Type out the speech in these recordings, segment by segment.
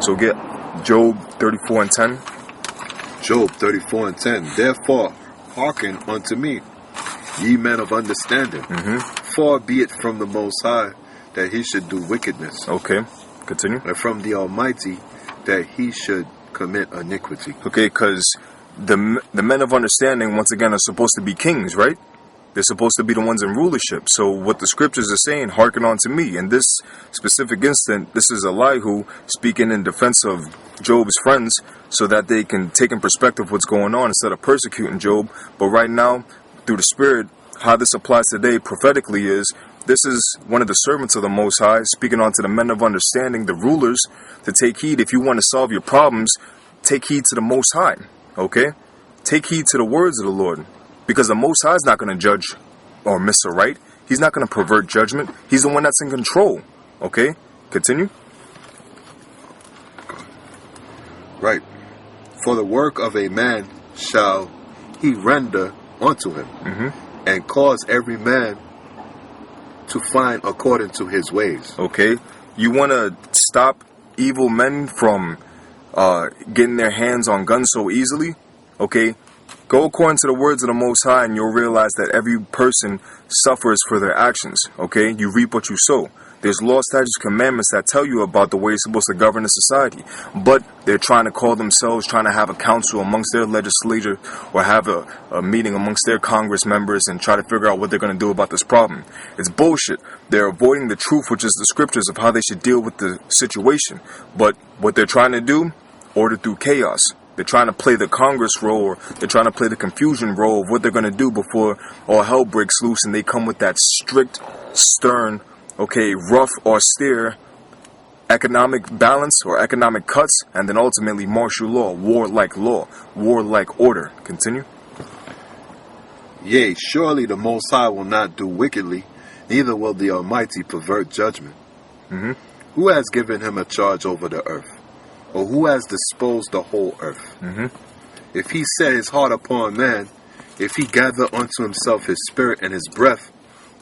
So get Job 34 and 10. Job 34 and 10. Therefore, hearken unto me, ye men of understanding. Far be it from the Most High that he should do wickedness. Okay, continue. And from the Almighty that he should commit iniquity. Okay, because the men of understanding, once again, are supposed to be kings, right? They're supposed to be the ones in rulership. So what the scriptures are saying, hearken unto me. In this specific instant, this is Elihu speaking in defense of Job's friends so that they can take in perspective what's going on instead of persecuting Job. But right now, through the Spirit, how this applies today prophetically is, this is one of the servants of the Most High speaking unto the men of understanding, the rulers, to take heed. If you want to solve your problems, take heed to the Most High, okay? Take heed to the words of the Lord. Because the Most High is not going to judge or miss a right. He's not going to pervert judgment. He's the one that's in control. Okay? Continue. Right. For the work of a man shall he render unto him, and cause every man to find according to his ways. Okay? You want to stop evil men from getting their hands on guns so easily? Okay? Go according to the words of the Most High, and you'll realize that every person suffers for their actions, okay? You reap what you sow. There's law, statutes, commandments that tell you about the way you're supposed to govern a society. But they're trying to call themselves, trying to have a council amongst their legislature or have a meeting amongst their Congress members and try to figure out what they're going to do about this problem. It's bullshit. They're avoiding the truth, which is the scriptures of how they should deal with the situation. But what they're trying to do, order through chaos. They're trying to play the Congress role, or they're trying to play the confusion role of what they're going to do before all hell breaks loose, and they come with that strict, stern, okay, rough, austere economic balance or economic cuts, and then ultimately martial law, warlike order. Continue. Yea, surely the Most High will not do wickedly, neither will the Almighty pervert judgment. Who has given him a charge over the earth? Or who has disposed the whole earth? If he set his heart upon man, if he gather unto himself his spirit and his breath,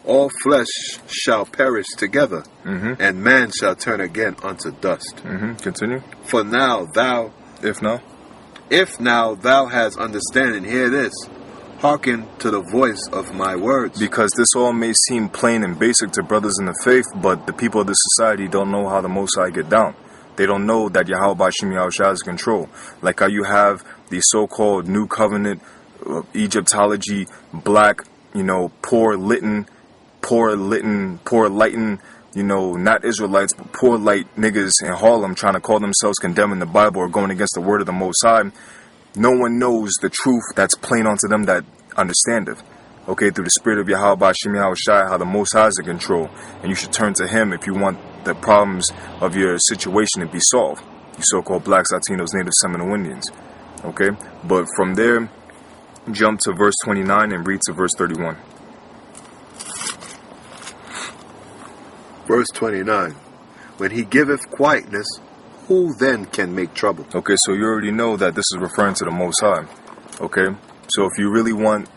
all flesh shall perish together, and man shall turn again unto dust. Continue. For now thou, if now thou hast understanding, hear this, hearken to the voice of my words. Because this all may seem plain and basic to brothers in the faith, but the people of this society don't know how the Most High get down. They don't know that Yahweh Bashim Yahushua is in control. Like how you have the so-called New Covenant, Egyptology, black, poor lighten, not Israelites, but poor light niggas in Harlem trying to call themselves condemning the Bible or going against the word of the Most High. No one knows the truth that's plain unto them that understandeth. Okay, through the spirit of Yahweh Bashim Yahushua, how the Most High is in control. And you should turn to him if you want the problems of your situation to be solved. You so-called blacks, Latinos, Native Seminole Indians. Okay? But from there, jump to verse 29 and read to verse 31. Verse 29. When he giveth quietness, who then can make trouble? Okay, so you already know that this is referring to the Most High. Okay? So if you really want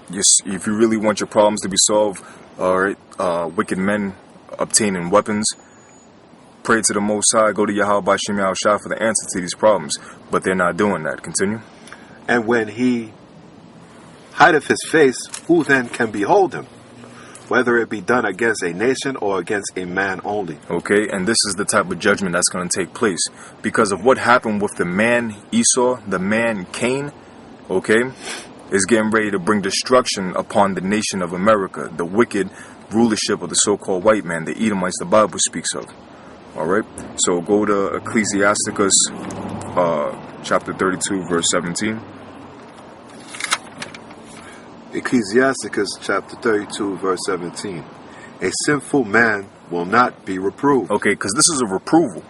your problems to be solved, wicked men obtaining weapons, pray to the Most High, go to Yahweh Bashim Yahushua for the answer to these problems. But they're not doing that. Continue. And when he hideth his face, who then can behold him? Whether it be done against a nation or against a man only. Okay, and this is the type of judgment that's going to take place. Because of what happened with the man Esau, the man Cain, okay, is getting ready to bring destruction upon the nation of America, the wicked rulership of the so-called white man, the Edomites the Bible speaks of. Alright, so go to Ecclesiasticus chapter 32, verse 17. Ecclesiasticus chapter 32, verse 17. A sinful man will not be reproved. Okay, because this is a reproval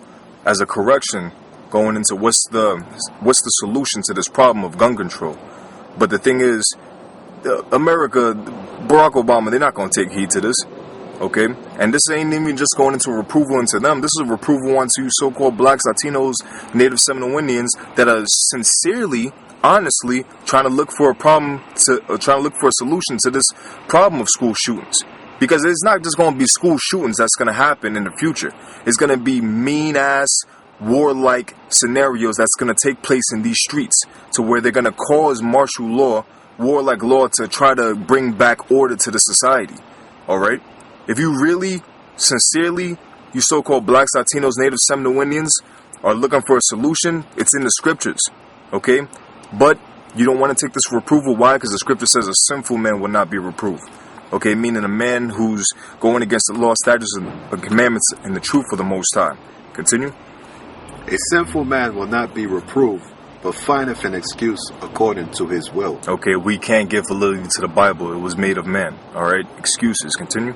as a correction going into what's the solution to this problem of gun control. But the thing is, America, Barack Obama, they're not going to take heed to this. Okay? And this ain't even just going into a reproval into them. This is a reproval onto so-called blacks, Latinos, Native Seminole Indians that are sincerely, honestly trying to look for a solution to this problem of school shootings. Because it's not just going to be school shootings that's going to happen in the future. It's going to be mean-ass, warlike scenarios that's going to take place in these streets, to where they're going to cause martial law, warlike law, to try to bring back order to the society. All right? If you really, sincerely, you so-called blacks, Latinos, Native Seminole Indians are looking for a solution, it's in the scriptures. Okay? But you don't want to take this for approval. Why? Because the scripture says a sinful man will not be reproved. Okay? Meaning a man who's going against the law, statutes, and commandments and the truth of the Most High. Continue. A sinful man will not be reproved, but findeth an excuse according to his will. Okay, we can't give validity to the Bible. It was made of man. All right? Excuses. Continue.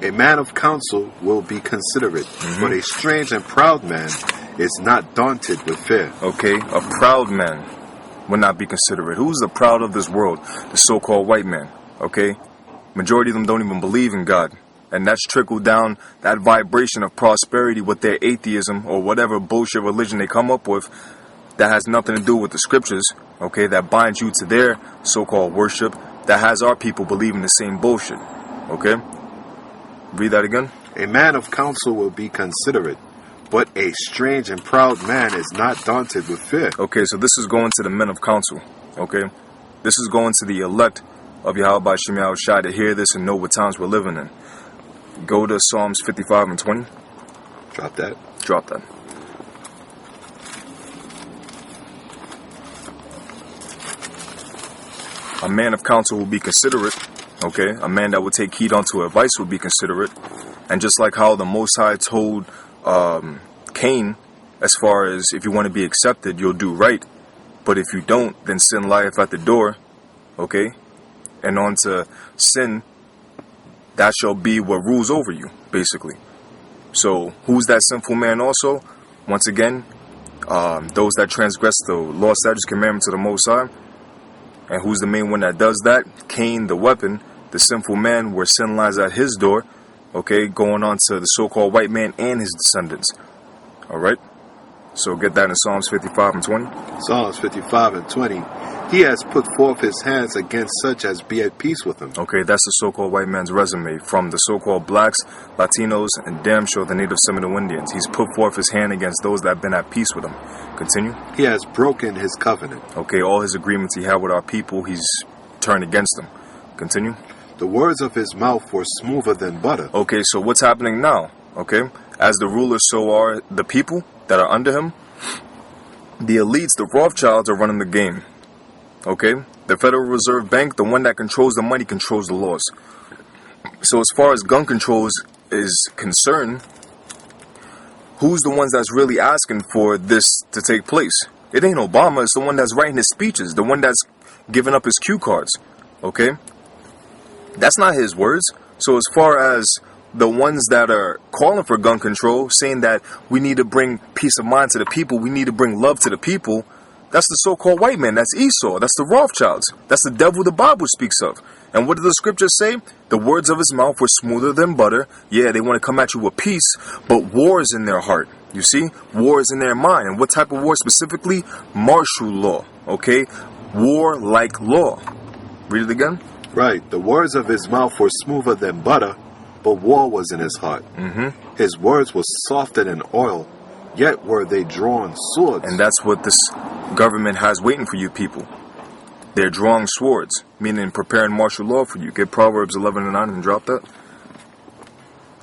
A man of counsel will be considerate, but a strange and proud man is not daunted with fear. Okay, a proud man will not be considerate. Who's the proud of this world? The so-called white man. Okay? Majority of them don't even believe in God. And that's trickled down that vibration of prosperity with their atheism or whatever bullshit religion they come up with that has nothing to do with the scriptures, okay, that binds you to their so-called worship, that has our people believing the same bullshit, okay? Read that again. A man of counsel will be considerate, but a strange and proud man is not daunted with fear. Okay, so this is going to the men of counsel, okay? This is going to the elect of Yahweh Shem Yahweh Shai to hear this and know what times we're living in. Go to Psalms 55 and 20. Drop that. Drop that. A man of counsel will be considerate, okay? A man that will take heed unto advice will be considerate. And just like how the Most High told Cain, as far as if you want to be accepted, you'll do right. But if you don't, then sin lieth at the door, okay? And on to sin, that shall be what rules over you, basically. So, who's that sinful man also? Once again, those that transgress the law, statutes, commandments of the Most High. And who's the main one that does that? Cain, the weapon, the sinful man, where sin lies at his door. Okay, going on to the so-called white man and his descendants. Alright? So get that in Psalms 55 and 20. Psalms 55 and 20. He has put forth his hands against such as be at peace with him. Okay, that's the so-called white man's resume. From the so-called blacks, Latinos, and damn sure the Native Seminole Indians. He's put forth his hand against those that have been at peace with him. Continue. He has broken his covenant. Okay, all his agreements he had with our people, he's turned against them. Continue. The words of his mouth were smoother than butter. Okay, so what's happening now? Okay, as the ruler, so are the people that are under him. The elites, the Rothschilds, are running the game. Okay, the Federal Reserve Bank, the one that controls the money, controls the laws. So as far as gun control is concerned, who's the ones that's really asking for this to take place? It ain't Obama. It's the one that's writing his speeches, the one that's giving up his cue cards. Okay, that's not his words. So as far as the ones that are calling for gun control, saying that we need to bring peace of mind to the people, we need to bring love to the people, that's the so-called white man. That's Esau. That's the Rothschilds. That's the devil the Bible speaks of. And what do the scriptures say? The words of his mouth were smoother than butter. Yeah, they want to come at you with peace, but war is in their heart. You see? War is in their mind. And what type of war specifically? Martial law. Okay? War-like law. Read it again. Right. The words of his mouth were smoother than butter, but war was in his heart. His words were softer than oil, yet were they drawn swords. And that's what this government has waiting for you people. They're drawing swords, meaning preparing martial law for you. Get Proverbs 11 and 9 and drop that.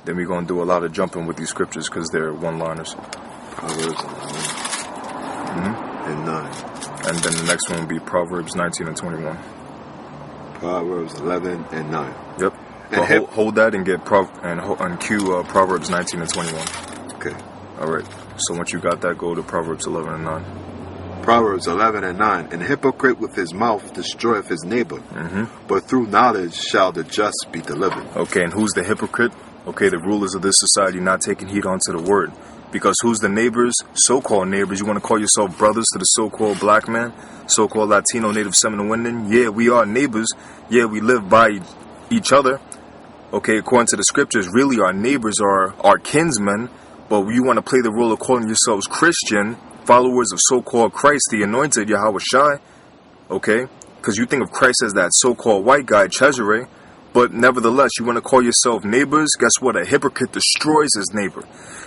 Then we're going to do a lot of jumping with these scriptures because they're one-liners. Proverbs 11 and 9. And then the next one will be Proverbs 19 and 21. Proverbs 11 and 9. Yep. But hold that and get and cue Proverbs 19 and 21. Okay. All right. So once you got that, go to Proverbs 11 and 9. Proverbs 11 and 9. An hypocrite with his mouth destroyeth his neighbor, but through knowledge shall the just be delivered. Okay, and who's the hypocrite? Okay, the rulers of this society not taking heed onto the word. Because who's the neighbors? So-called neighbors. You want to call yourself brothers to the so-called black man? So-called Latino, Native Seminole Indian? Yeah, we are neighbors. Yeah, we live by each other. Okay, according to the scriptures, really our neighbors are our kinsmen. But you want to play the role of calling yourselves Christian, followers of so-called Christ, the anointed Yahweh Shai, okay? Because you think of Christ as that so-called white guy, Cesare, But nevertheless, you want to call yourself neighbors? Guess what? A hypocrite destroys his neighbor.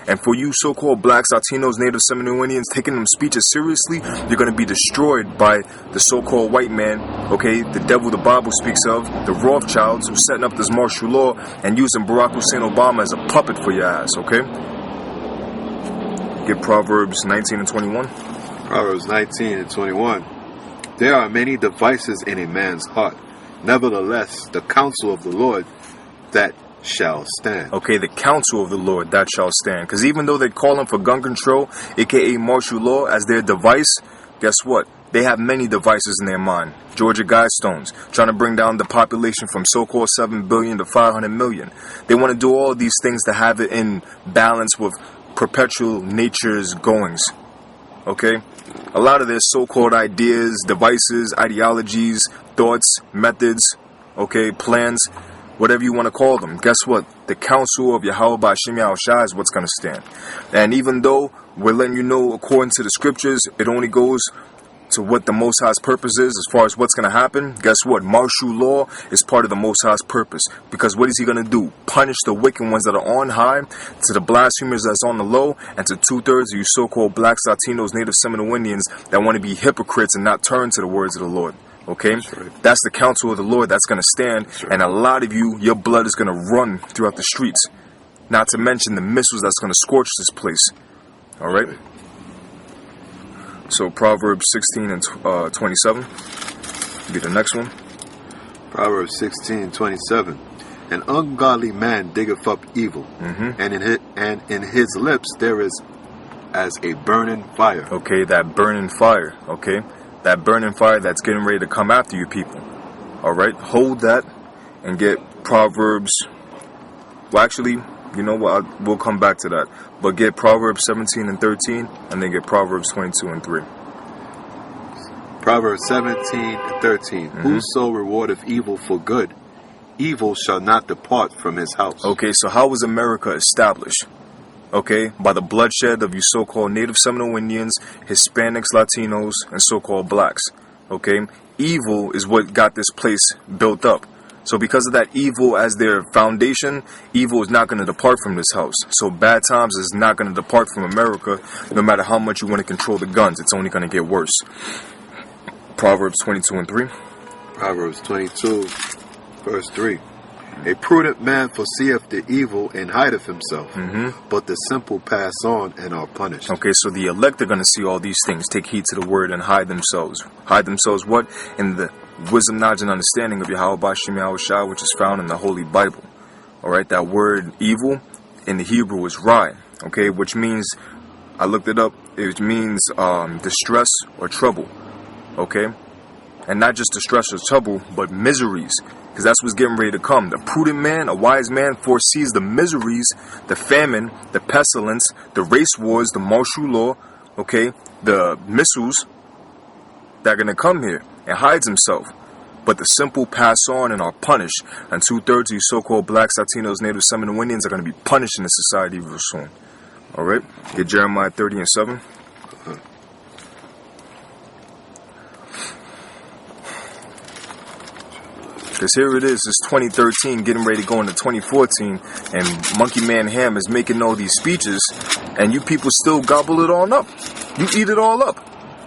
And for you so-called blacks, Latinos, Native Seminole Indians, taking them speeches seriously, you're going to be destroyed by the so-called white man, okay? The devil the Bible speaks of, the Rothschilds, who's setting up this martial law and using Barack Hussein Obama as a puppet for your ass, okay? Get Proverbs 19 and 21. Proverbs 19 and 21. There are many devices in a man's heart. Nevertheless, the counsel of the Lord, that shall stand. Okay, the counsel of the Lord, that shall stand. Because even though they call him for gun control, aka martial law, as their device, guess what? They have many devices in their mind. Georgia Guidestones, trying to bring down the population from so-called 7 billion to 500 million. They want to do all these things to have it in balance with perpetual nature's goings. Okay? A lot of their so-called ideas, devices, ideologies, thoughts, methods, okay, plans, whatever you want to call them. Guess what? The counsel of Yahweh Ba'Shem Yahushua is what's going to stand. And even though we're letting you know, according to the scriptures, it only goes to what the Most High's purpose is as far as what's going to happen. Guess what? Martial law is part of the Most High's purpose. Because what is he going to do? Punish the wicked ones that are on high, to the blasphemers that's on the low, and to 2/3 of you so-called blacks, Latinos, Native Seminole Indians that want to be hypocrites and not turn to the words of the Lord. Okay? That's the counsel of the Lord that's going to stand. And a lot of you, your blood is going to run throughout the streets. Not to mention the missiles that's going to scorch this place. Alright? So Proverbs 16 and 27. Be the next one. Proverbs 16 and 27. An ungodly man diggeth up evil, and in his lips there is as a burning fire. Okay, that burning fire. Okay, that burning fire that's getting ready to come after you people. Alright, hold that and get Proverbs. Well, actually, you know what? We'll come back to that. But get Proverbs 17 and 13, and then get Proverbs 22 and 3. Proverbs 17 and 13. Whoso rewardeth evil for good, evil shall not depart from his house. Okay, so how was America established? Okay, by the bloodshed of you so-called Native Seminole Indians, Hispanics, Latinos, and so-called blacks. Okay, evil is what got this place built up. So because of that evil as their foundation, evil is not going to depart from this house. So bad times is not going to depart from America, no matter how much you want to control the guns. It's only going to get worse. Proverbs 22 and 3. Proverbs 22, verse 3. A prudent man foreseeth the evil and hideth himself, but the simple pass on and are punished. Okay, so the elect are going to see all these things, take heed to the word, and hide themselves. Hide themselves what? In the wisdom, knowledge, and understanding of Yahweh Ba'Shem Yahushua, which is found in the Holy Bible. Alright, that word evil in the Hebrew is rai, okay, which means, I looked it up, it means distress or trouble, okay? And not just distress or trouble, but miseries, because that's what's getting ready to come. The prudent man, a wise man, foresees the miseries, the famine, the pestilence, the race wars, the martial law, okay, the missiles that are going to come here, and hides himself. But the simple pass on and are punished, and 2/3 of you so-called blacks, Latinos, Native Seminole Indians are going to be punished in this society real soon. Alright, get Jeremiah 30 and 7. Because here it is, it's 2013, getting ready to go into 2014, and Monkey Man Ham is making all these speeches, and you people still gobble it all up. You eat it all up.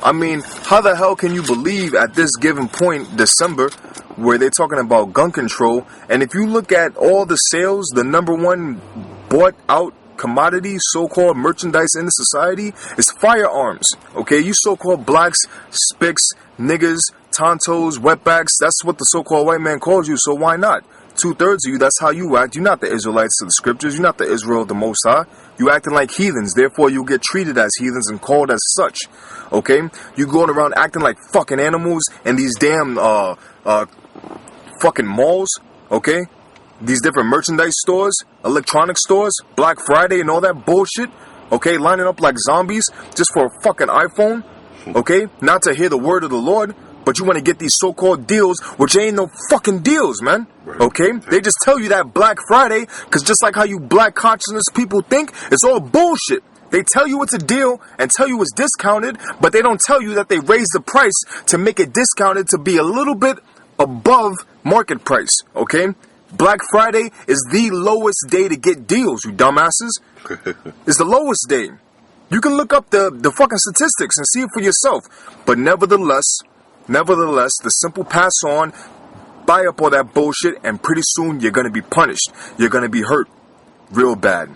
I mean, how the hell can you believe at this given point, December, where they're talking about gun control, and if you look at all the sales, the number one bought out commodity, so-called merchandise in the society is firearms. Okay, you so-called blacks, spics, niggas, tontos, wetbacks, that's what the so-called white man calls you, so why not? 2/3 of you, that's how you act. You're not the Israelites to the scriptures. You're not the Israel of the Most High. You acting like heathens, therefore you get treated as heathens and called as such. Okay? You going around acting like fucking animals in these damn fucking malls, okay? These different merchandise stores, electronic stores, Black Friday and all that bullshit, okay? Lining up like zombies just for a fucking iPhone, okay? Not to hear the word of the Lord, but you want to get these so-called deals, which ain't no fucking deals, man. Okay? They just tell you that Black Friday, because just like how you black consciousness people think, it's all bullshit. They tell you it's a deal and tell you it's discounted, but they don't tell you that they raise the price to make it discounted to be a little bit above market price, okay? Black Friday is the lowest day to get deals, you dumbasses. It's the lowest day. You can look up the fucking statistics and see it for yourself. But nevertheless, the simple pass on, buy up all that bullshit, and pretty soon you're gonna be punished. You're gonna be hurt real bad.